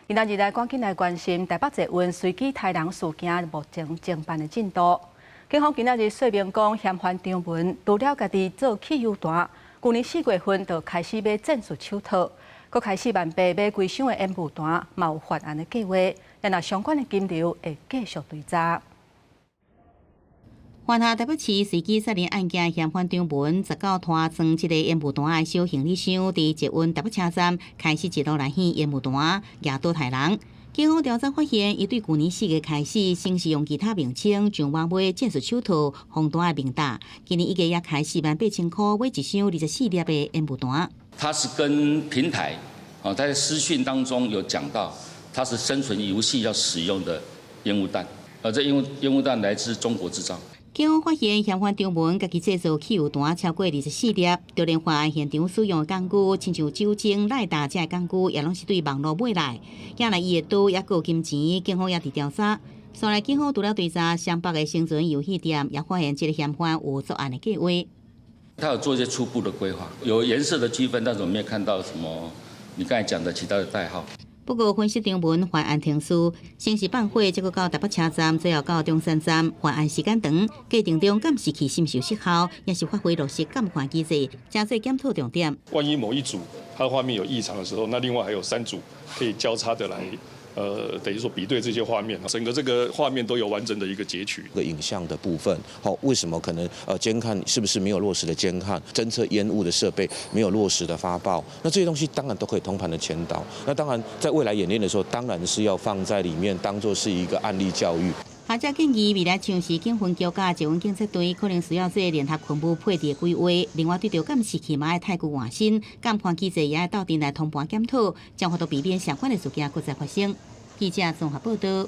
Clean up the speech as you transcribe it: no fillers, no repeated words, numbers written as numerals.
今仔日来赶紧来关心台北捷运随机杀人事件目前侦办的进度。警方今仔日说明讲，嫌犯张文除了家己做汽油弹，去年4月份就开始买战术手套，佮开始万倍买规箱的烟雾弹，嘛有犯案的计划。然后相关的金流会继续追查。犯下台北市随机杀人案件嫌犯张文19拖装一个烟雾弹的小行李箱，伫捷运台北车站开始一路来掀烟雾弹，压倒杀人。警方调查发现，伊对去年4月开始，先是用其他名称上网买战术手套、防弹的面罩，今年1月也开始4,800块买一箱24粒的烟雾弹。他是跟平台在私讯当中有讲到，它是生存游戏要使用的烟雾弹，这烟雾弹来自中国制造。警方发现嫌犯张文家己制造汽油弹超过24粒，就连犯案现场使用的工具，亲像酒精、赖打这工具，也拢是对网络买来。也来伊的刀也有金钱，警方也伫调查。后来警方除了调查湘北的生存游戏店，也发现这个嫌犯有作案的计划。他有做一些初步的规划，有颜色的区分，但是我们没有看到什么你刚才讲的其他的代号。不过，分析张文犯案天数，先是放火，结果到台北车站，最后到中山站，犯案时间长，过程中敢是去信受失效，也是发挥落实监管机制，加做检讨重点。万一某一组它的画面有异常的时候，那另外还有3组可以交叉的来。等于说比对这些画面，整个这个画面都有完整的一个截取。影像的部分，为什么可能监看是不是没有落实的监看，侦测烟雾的设备没有落实的发报？那这些东西当然都可以通盘的前导。那当然在未来演练的时候，当然是要放在里面，当作是一个案例教育。学者建议，未来像是警分局甲捷运警察队，可能需要做联合昆布配置规划。另外，对着监视器嘛要太过换新，监判机制也要斗阵来通盘检讨，将法度避免相关的事件再发生。记者综合报道。